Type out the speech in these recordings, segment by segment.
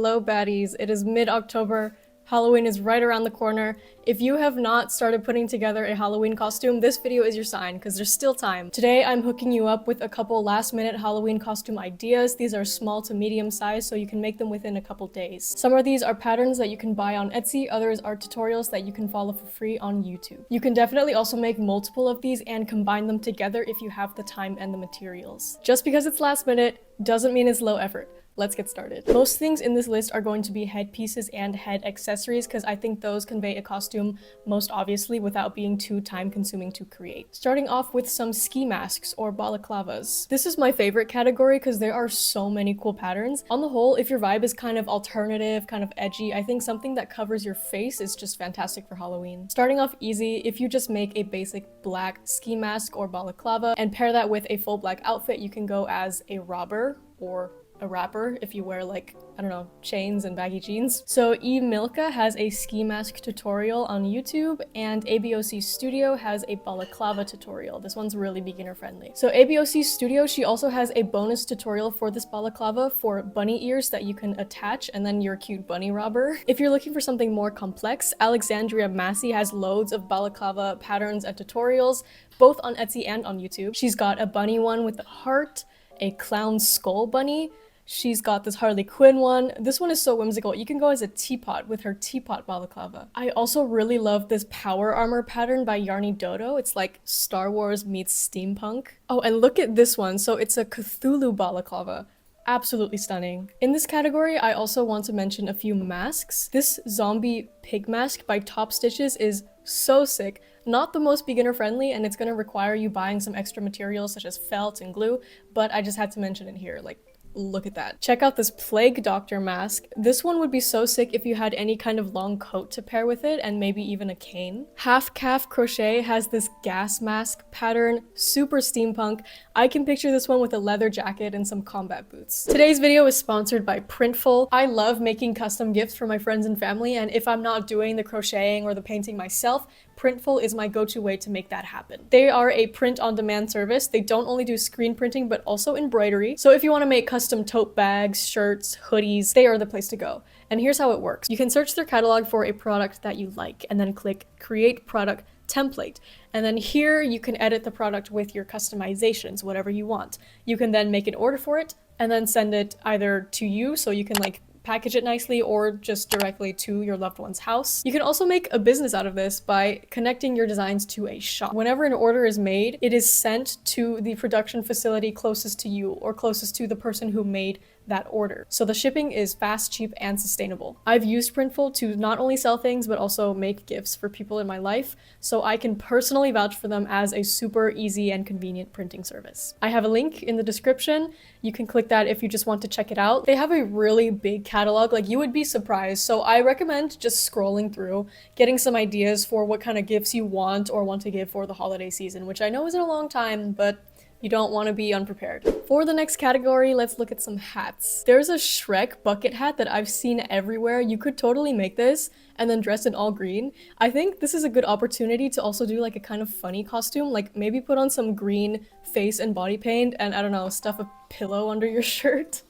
Hello baddies, it is mid-October, Halloween is right around the corner. If you have not started putting together a Halloween costume, this video is your sign, because there's still time. Today I'm hooking you up with a couple last-minute Halloween costume ideas. These are small to medium size, so you can make them within a couple days. Some of these are patterns that you can buy on Etsy, others are tutorials that you can follow for free on YouTube. You can definitely also make multiple of these and combine them together if you have the time and the materials. Just because it's last minute doesn't mean it's low effort. Let's get started. Most things in this list are going to be headpieces and head accessories because I think those convey a costume most obviously without being too time-consuming to create. Starting off with some ski masks or balaclavas. This is my favorite category because there are so many cool patterns. On the whole, if your vibe is kind of alternative, kind of edgy, I think something that covers your face is just fantastic for Halloween. Starting off easy, if you just make a basic black ski mask or balaclava and pair that with a full black outfit, you can go as a robber or a rapper if you wear like, I don't know, chains and baggy jeans. So Milka has a ski mask tutorial on YouTube and ABOC Studio has a balaclava tutorial. This one's really beginner friendly. So ABOC Studio, she also has a bonus tutorial for this balaclava for bunny ears that you can attach and then you're a cute bunny robber. If you're looking for something more complex, Alexandria Massey has loads of balaclava patterns and tutorials, both on Etsy and on YouTube. She's got a bunny one with a heart, a clown skull bunny. She's got this Harley Quinn one. This one is so whimsical. You can go as a teapot with her teapot balaclava. I also really love this power armor pattern by Yarny Dodo. It's like Star Wars meets steampunk. Oh, and look at this one. So it's a Cthulhu balaclava. Absolutely stunning. In this category, I also want to mention a few masks. This zombie pig mask by Top Stitches is so sick. Not the most beginner friendly, and it's gonna require you buying some extra materials such as felt and glue, but I just had to mention it here. Like, look at that. Check out this Plague Doctor mask. This one would be so sick if you had any kind of long coat to pair with it and maybe even a cane. Half Calf Crochet has this gas mask pattern, super steampunk. I can picture this one with a leather jacket and some combat boots. Today's video is sponsored by Printful. I love making custom gifts for my friends and family, and if I'm not doing the crocheting or the painting myself, Printful is my go-to way to make that happen. They are a print-on-demand service. They don't only do screen printing, but also embroidery. So if you want to make custom tote bags, shirts, hoodies, they are the place to go. And here's how it works. You can search their catalog for a product that you like, and then click Create Product Template. And then here you can edit the product with your customizations, whatever you want. You can then make an order for it, and then send it either to you, so you can like package it nicely, or just directly to your loved one's house. You can also make a business out of this by connecting your designs to a shop. Whenever an order is made, it is sent to the production facility closest to you or closest to the person who made that order. So the shipping is fast, cheap, and sustainable. I've used Printful to not only sell things, but also make gifts for people in my life, so I can personally vouch for them as a super easy and convenient printing service. I have a link in the description. You can click that if you just want to check it out. They have a really big catalog, like you would be surprised, so I recommend just scrolling through, getting some ideas for what kind of gifts you want or want to give for the holiday season, which I know isn't a long time, but you don't want to be unprepared. For the next category, let's look at some hats. There's a Shrek bucket hat that I've seen everywhere. You could totally make this and then dress in all green. I think this is a good opportunity to also do like a kind of funny costume, like maybe put on some green face and body paint and I don't know, stuff a pillow under your shirt.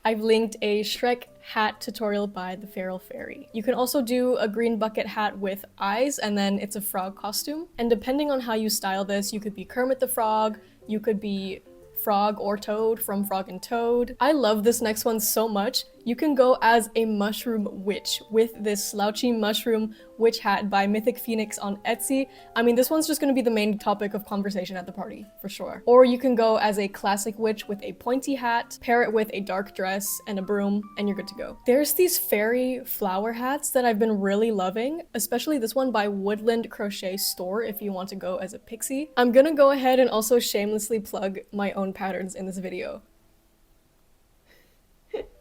I've linked a Shrek hat tutorial by the Feral Fairy. You can also do a green bucket hat with eyes and then it's a frog costume. And depending on how you style this, you could be Kermit the Frog, you could be Frog or Toad from Frog and Toad. I love this next one so much. You can go as a mushroom witch with this slouchy mushroom witch hat by Mythic Phoenix on Etsy. I mean, this one's just gonna be the main topic of conversation at the party, for sure. Or you can go as a classic witch with a pointy hat, pair it with a dark dress and a broom, and you're good to go. There's these fairy flower hats that I've been really loving, especially this one by Woodland Crochet Store if you want to go as a pixie. I'm gonna go ahead and also shamelessly plug my own patterns in this video.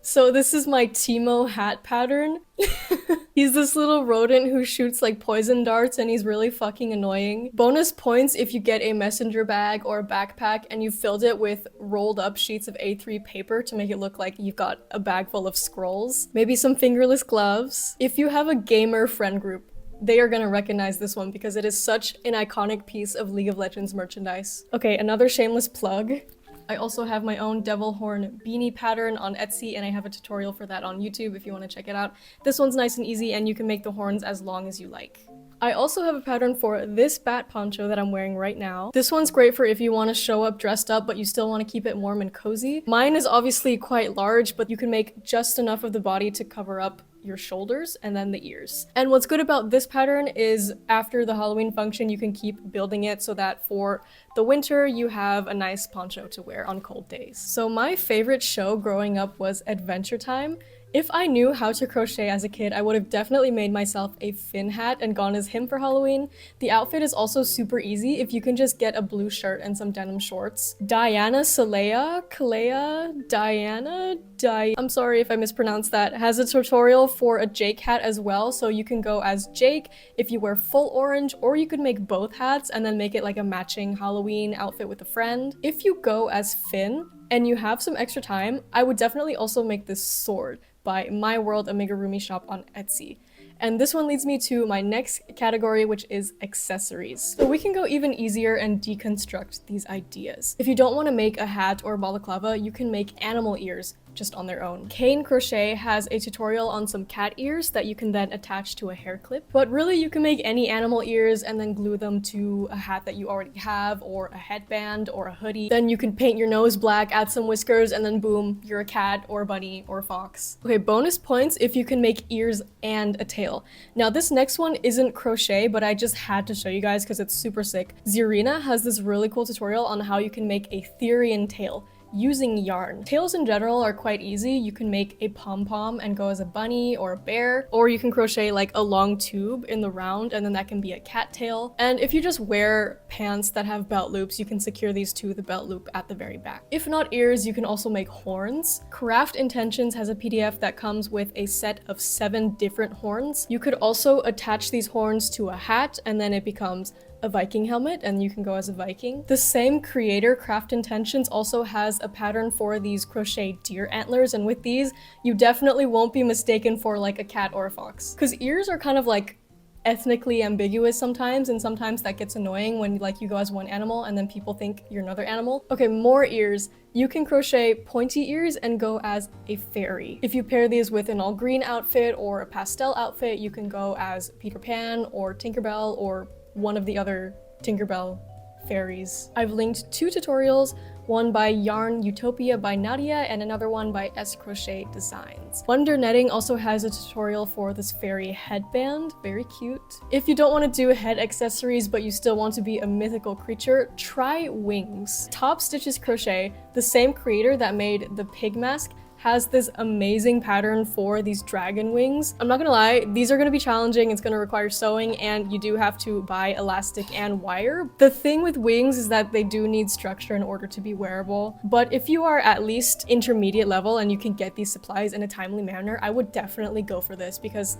So this is my Timo hat pattern. He's this little rodent who shoots like poison darts and he's really fucking annoying. Bonus points if you get a messenger bag or a backpack and you filled it with rolled up sheets of A3 paper to make it look like you've got a bag full of scrolls. Maybe some fingerless gloves. If you have a gamer friend group, they are gonna recognize this one because it is such an iconic piece of League of Legends merchandise. Okay, another shameless plug. I also have my own devil horn beanie pattern on Etsy, and I have a tutorial for that on YouTube if you want to check it out. This one's nice and easy, and you can make the horns as long as you like. I also have a pattern for this bat poncho that I'm wearing right now. This one's great for if you want to show up dressed up but you still want to keep it warm and cozy. Mine is obviously quite large, but you can make just enough of the body to cover up your shoulders and then the ears. And what's good about this pattern is after the Halloween function you can keep building it so that for the winter you have a nice poncho to wear on cold days. So my favorite show growing up was Adventure Time. If I knew how to crochet as a kid, I would have definitely made myself a Finn hat and gone as him for Halloween. The outfit is also super easy if you can just get a blue shirt and some denim shorts. I'm sorry if I mispronounced that, has a tutorial for a Jake hat as well, so you can go as Jake if you wear full orange, or you could make both hats and then make it like a matching Halloween outfit with a friend. If you go as Finn and you have some extra time, I would definitely also make this sword by My World Amigurumi shop on Etsy. And this one leads me to my next category, which is accessories. So we can go even easier and deconstruct these ideas. If you don't want to make a hat or a balaclava, you can make animal ears just on their own. Cane Crochet has a tutorial on some cat ears that you can then attach to a hair clip. But really you can make any animal ears and then glue them to a hat that you already have, or a headband or a hoodie. Then you can paint your nose black, add some whiskers, and then boom, you're a cat or a bunny or a fox. Okay, bonus points if you can make ears and a tail. Now this next one isn't crochet, but I just had to show you guys because it's super sick. Zirina has this really cool tutorial on how you can make a Therian tail using yarn. Tails in general are quite easy. You can make a pom-pom and go as a bunny or a bear, or you can crochet like a long tube in the round and then that can be a cat tail. And if you just wear pants that have belt loops, you can secure these to the belt loop at the very back. If not ears, you can also make horns. Craft Intentions has a PDF that comes with a set of 7 different horns. You could also attach these horns to a hat and then it becomes a Viking helmet and you can go as a Viking. The same creator, Craft Intentions, also has a pattern for these crochet deer antlers, and with these you definitely won't be mistaken for like a cat or a fox. Because ears are kind of like ethnically ambiguous sometimes, and sometimes that gets annoying when like you go as one animal and then people think you're another animal. Okay, more ears. You can crochet pointy ears and go as a fairy. If you pair these with an all green outfit or a pastel outfit, you can go as Peter Pan or Tinkerbell or one of the other Tinkerbell fairies. I've linked 2 tutorials, one by Yarn Utopia by Nadia and another one by S Crochet Designs. Wonder Netting also has a tutorial for this fairy headband, very cute. If you don't want to do head accessories but you still want to be a mythical creature, try wings. Top Stitches Crochet, the same creator that made the pig mask, has this amazing pattern for these dragon wings. I'm not gonna lie, these are gonna be challenging. It's gonna require sewing and you do have to buy elastic and wire. The thing with wings is that they do need structure in order to be wearable. But if you are at least intermediate level and you can get these supplies in a timely manner, I would definitely go for this because,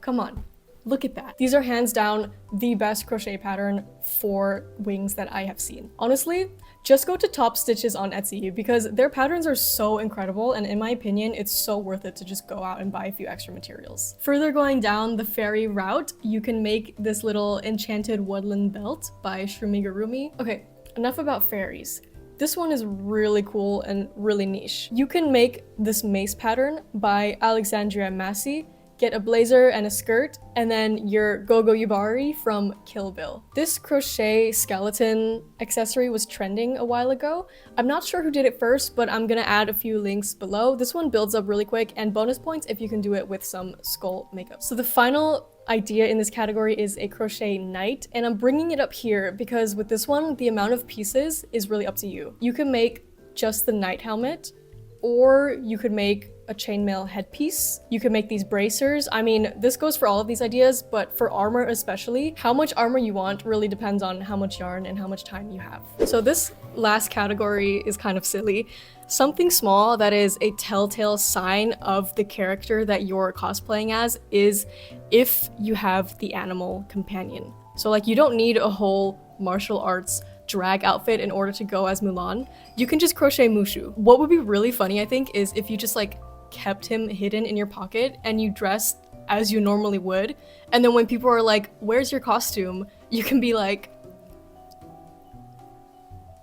come on. Look at that. These are hands down the best crochet pattern for wings that I have seen. Honestly, just go to Top Stitches on Etsy because their patterns are so incredible, and in my opinion, it's so worth it to just go out and buy a few extra materials. Further going down the fairy route, you can make this little enchanted woodland belt by Shrumigurumi. Okay, enough about fairies. This one is really cool and really niche. You can make this mace pattern by Alexandria Massey. Get a blazer and a skirt, and then your Gogo Yubari from Kill Bill. This crochet skeleton accessory was trending a while ago. I'm not sure who did it first, but I'm gonna add a few links below. This one builds up really quick, and bonus points if you can do it with some skull makeup. So the final idea in this category is a crochet knight, and I'm bringing it up here because with this one, the amount of pieces is really up to you. You can make just the knight helmet, or you could make a chainmail headpiece. You can make these bracers. I mean, this goes for all of these ideas, but for armor especially, how much armor you want really depends on how much yarn and how much time you have. So this last category is kind of silly. Something small that is a telltale sign of the character that you're cosplaying as is if you have the animal companion. So like, you don't need a whole martial arts drag outfit in order to go as Mulan. You can just crochet Mushu. What would be really funny, I think, is if you just like kept him hidden in your pocket and you dressed as you normally would, and then when people are like, where's your costume, you can be like,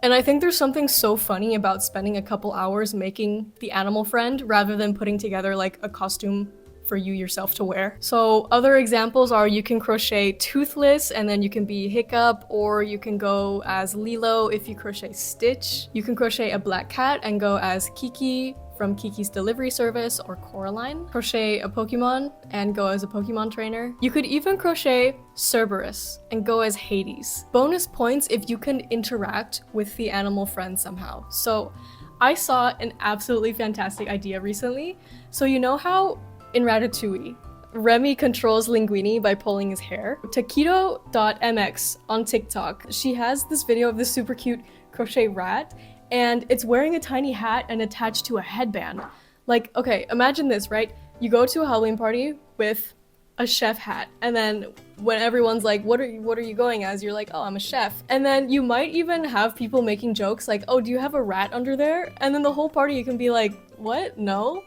And I think there's something so funny about spending a couple hours making the animal friend rather than putting together like a costume for you yourself to wear. So other examples are you can crochet Toothless and then you can be Hiccup, or you can go as Lilo if you crochet Stitch. You can crochet a black cat and go as Kiki from Kiki's Delivery Service, or Coraline. Crochet a Pokemon and go as a Pokemon trainer. You could even crochet Cerberus and go as Hades. Bonus points if you can interact with the animal friend somehow. So I saw an absolutely fantastic idea recently. So you know how in Ratatouille, Remy controls Linguini by pulling his hair? Taquito.mx on TikTok, she has this video of this super cute crochet rat, and it's wearing a tiny hat and attached to a headband. Like, okay, imagine this, right? You go to a Halloween party with a chef hat, and then when everyone's like, what are you going as? You're like, oh, I'm a chef. And then you might even have people making jokes like, oh, do you have a rat under there? And then the whole party you can be like, what? No?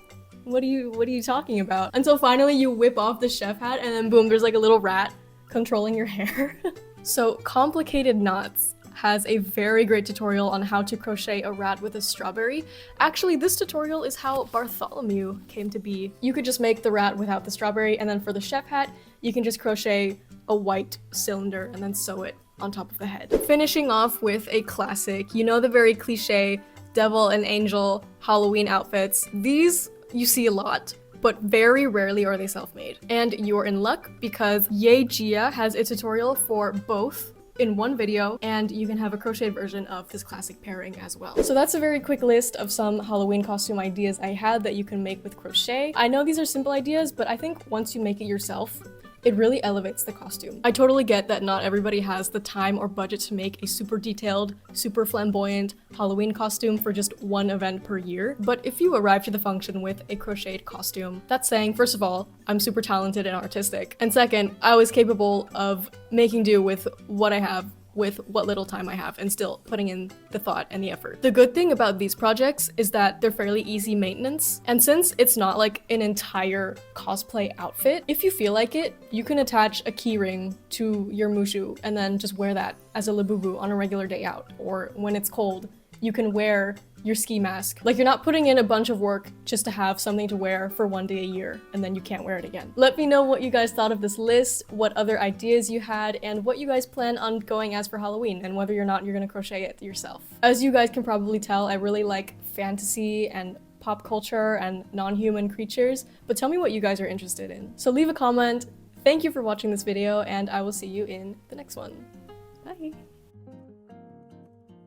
What are you talking about? Until finally you whip off the chef hat and then boom, there's like a little rat controlling your hair. So Complicated Knots has a very great tutorial on how to crochet a rat with a strawberry. Actually, this tutorial is how Bartholomew came to be. You could just make the rat without the strawberry, and then for the chef hat, you can just crochet a white cylinder and then sew it on top of the head. Finishing off with a classic, you know, the very cliche devil and angel Halloween outfits. These you see a lot, but very rarely are they self-made. And you're in luck because Yay Gia has a tutorial for both in one video, and you can have a crocheted version of this classic pairing as well. So that's a very quick list of some Halloween costume ideas I had that you can make with crochet. I know these are simple ideas, but I think once you make it yourself, it really elevates the costume. I totally get that not everybody has the time or budget to make a super detailed, super flamboyant Halloween costume for just one event per year, but if you arrive to the function with a crocheted costume, that's saying, first of all, I'm super talented and artistic, and second, I was capable of making do with what I have, with what little time I have, and still putting in the thought and the effort. The good thing about these projects is that they're fairly easy maintenance, and since it's not like an entire cosplay outfit, if you feel like it, you can attach a keyring to your mushu and then just wear that as a labubu on a regular day out, or when it's cold, you can wear your ski mask. Like, you're not putting in a bunch of work just to have something to wear for one day a year and then you can't wear it again. Let me know what you guys thought of this list, what other ideas you had, and what you guys plan on going as for Halloween, and whether or not you're gonna crochet it yourself. As you guys can probably tell, I really like fantasy and pop culture and non-human creatures, but tell me what you guys are interested in. So leave a comment. Thank you for watching this video, and I will see you in the next one. Bye!